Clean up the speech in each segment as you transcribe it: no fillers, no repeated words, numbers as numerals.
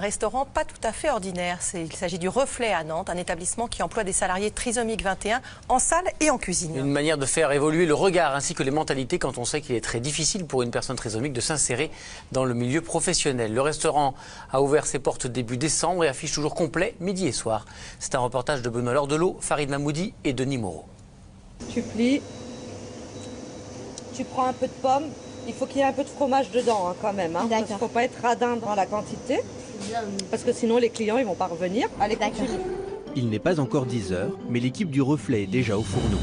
Restaurant pas tout à fait ordinaire. Il s'agit du Reflet à Nantes, un établissement qui emploie des salariés trisomiques 21 en salle et en cuisine. Une manière de faire évoluer le regard ainsi que les mentalités quand on sait qu'il est très difficile pour une personne trisomique de s'insérer dans le milieu professionnel. Le restaurant a ouvert ses portes début décembre et affiche toujours complet midi et soir. C'est un reportage de Benoît Lordelot, Farid Mahmoudi et Denis Moreau. Tu plies, tu prends un peu de pomme, il faut qu'il y ait un peu de fromage dedans quand même. Parce qu'il ne faut pas être radin dans la quantité. Parce que sinon les clients ils vont pas revenir. Allez, continue. Il n'est pas encore 10 h, mais l'équipe du Reflet est déjà au fourneau.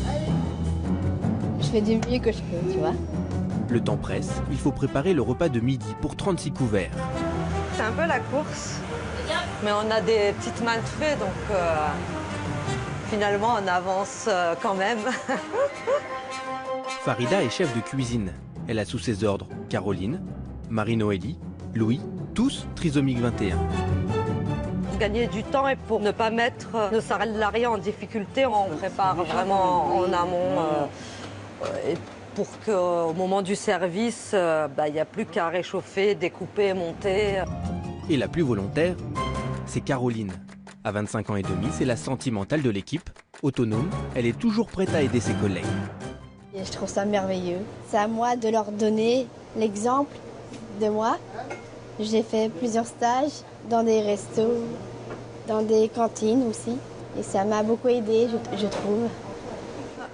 Je fais du mieux que je peux, tu vois. Le temps presse, il faut préparer le repas de midi pour 36 couverts. C'est un peu la course, mais on a des petites mains de fée, donc finalement on avance quand même. Farida est chef de cuisine. Elle a sous ses ordres Caroline, Marie-Noélie, Louis, tous trisomiques 21. Gagner du temps et pour ne pas mettre nos salariés en difficulté, on prépare vraiment en amont et pour qu'au moment du service, il n'y a plus qu'à réchauffer, découper, monter. Et la plus volontaire, c'est Caroline. À 25 ans et demi, c'est la sentimentale de l'équipe. Autonome, elle est toujours prête à aider ses collègues. Et je trouve ça merveilleux. C'est à moi de leur donner l'exemple de moi. J'ai fait plusieurs stages dans des restos, dans des cantines aussi. Et ça m'a beaucoup aidé, je trouve.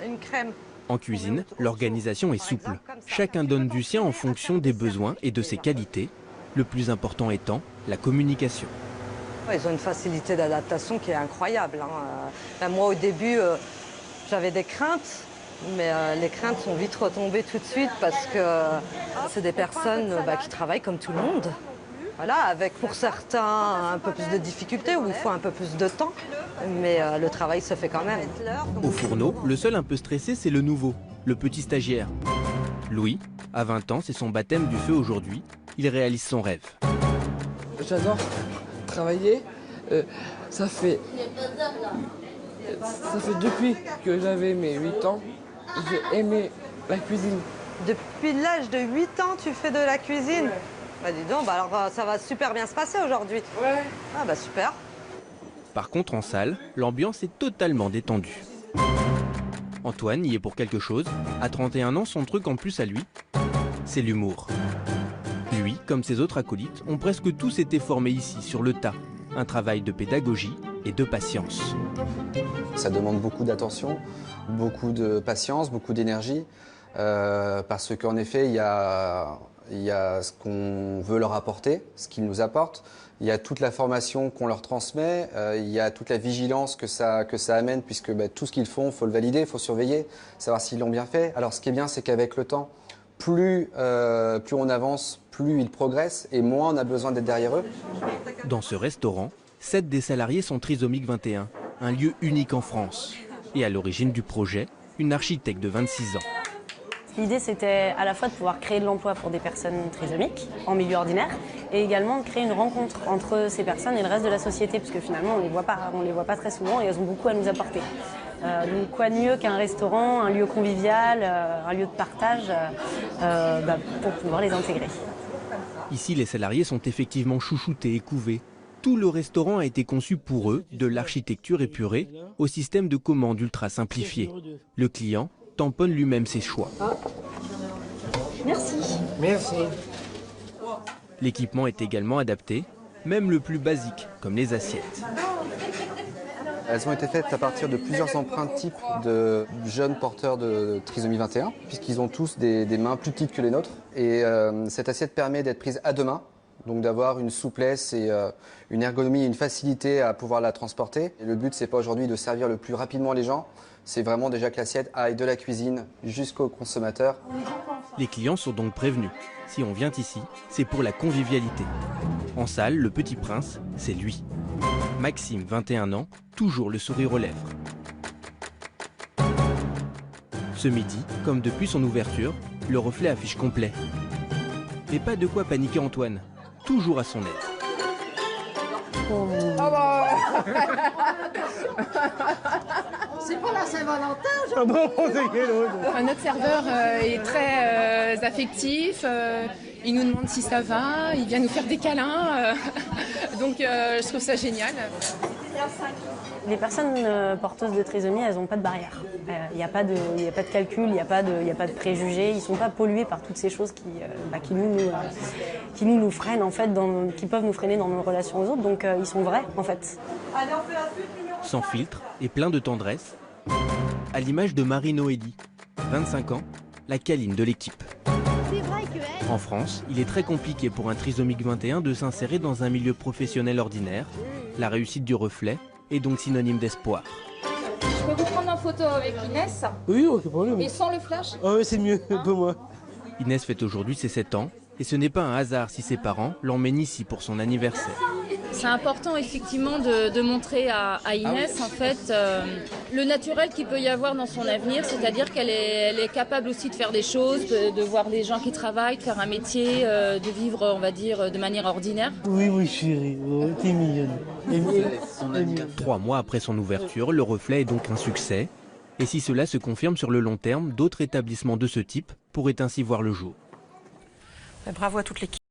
Une crème. En cuisine, l'organisation est souple. Chacun donne du sien en fonction des besoins et de ses qualités. Le plus important étant la communication. Ils ont une facilité d'adaptation qui est incroyable. Moi, au début, j'avais des craintes. Mais les craintes sont vite retombées tout de suite parce que c'est des personnes qui travaillent comme tout le monde. Voilà, avec pour certains un peu plus de difficultés où il faut un peu plus de temps, mais le travail se fait quand même. Au fourneau, le seul un peu stressé, c'est le nouveau, le petit stagiaire. Louis, à 20 ans, c'est son baptême du feu aujourd'hui. Il réalise son rêve. J'adore travailler. Ça fait depuis que j'avais mes 8 ans, j'ai aimé la cuisine. Depuis l'âge de 8 ans, tu fais de la cuisine? Dis donc, alors ça va super bien se passer aujourd'hui. Ouais. Ah super. Par contre, en salle, l'ambiance est totalement détendue. Antoine y est pour quelque chose. À 31 ans, son truc en plus à lui, c'est l'humour. Lui, comme ses autres acolytes, ont presque tous été formés ici, sur le tas. Un travail de pédagogie et de patience. Ça demande beaucoup d'attention, beaucoup de patience, beaucoup d'énergie, parce qu'en effet, il y a ce qu'on veut leur apporter, ce qu'ils nous apportent, il y a toute la formation qu'on leur transmet, il y a toute la vigilance que ça amène, puisque tout ce qu'ils font, il faut le valider, il faut surveiller, savoir s'ils l'ont bien fait. Alors ce qui est bien, c'est qu'avec le temps, plus on avance, plus ils progressent et moins on a besoin d'être derrière eux. Dans ce restaurant, 7 des salariés sont trisomiques 21, un lieu unique en France. Et à l'origine du projet, une architecte de 26 ans. L'idée, c'était à la fois de pouvoir créer de l'emploi pour des personnes trisomiques en milieu ordinaire et également de créer une rencontre entre ces personnes et le reste de la société, parce que finalement, on les voit pas très souvent et elles ont beaucoup à nous apporter. Donc quoi de mieux qu'un restaurant, un lieu convivial, un lieu de partage pour pouvoir les intégrer. Ici, les salariés sont effectivement chouchoutés et couvés. Tout le restaurant a été conçu pour eux, de l'architecture épurée au système de commande ultra simplifié. Le client tamponne lui-même ses choix. Merci. Merci. L'équipement est également adapté, même le plus basique, comme les assiettes. Elles ont été faites à partir de plusieurs empreintes types de jeunes porteurs de trisomie 21, puisqu'ils ont tous des mains plus petites que les nôtres. Et cette assiette permet d'être prise à deux mains, donc d'avoir une souplesse et une ergonomie, une facilité à pouvoir la transporter. Et le but, c'est pas aujourd'hui de servir le plus rapidement les gens, c'est vraiment déjà que l'assiette aille de la cuisine jusqu'au consommateur. Les clients sont donc prévenus. Si on vient ici, c'est pour la convivialité. En salle, le petit prince, c'est lui. Maxime, 21 ans, toujours le sourire aux lèvres. Ce midi, comme depuis son ouverture, le Reflet affiche complet. Mais pas de quoi paniquer Antoine, toujours à son aise. C'est pas la Saint-Valentin, Notre serveur est très affectif, il nous demande si ça va, il vient nous faire des câlins. Donc je trouve ça génial. Les personnes porteuses de trisomie, elles n'ont pas de barrière. Il n'y a pas de calcul, il n'y a pas de préjugés. Ils ne sont pas pollués par toutes ces choses qui nous freinent, en fait, qui peuvent nous freiner dans nos relations aux autres. Donc ils sont vrais, en fait. Sans filtre et plein de tendresse, à l'image de Marie-Noélie, 25 ans, la câline de l'équipe. En France, il est très compliqué pour un trisomique 21 de s'insérer dans un milieu professionnel ordinaire. La réussite du reflet est donc synonyme d'espoir. Je peux vous prendre en photo avec Inès? Oui, aucun problème. Et sans le flash? Ah ouais, c'est mieux pour moi. Inès fête aujourd'hui ses 7 ans et ce n'est pas un hasard si ses parents l'emmènent ici pour son anniversaire. C'est important effectivement de montrer à Inès en fait le naturel qu'il peut y avoir dans son avenir, c'est-à-dire qu'elle est capable aussi de faire des choses, de voir des gens qui travaillent, de faire un métier, de vivre on va dire de manière ordinaire. Oui chérie, t'es mignonne. 3 mois après son ouverture, le reflet est donc un succès. Et si cela se confirme sur le long terme, d'autres établissements de ce type pourraient ainsi voir le jour. Bravo à toute l'équipe.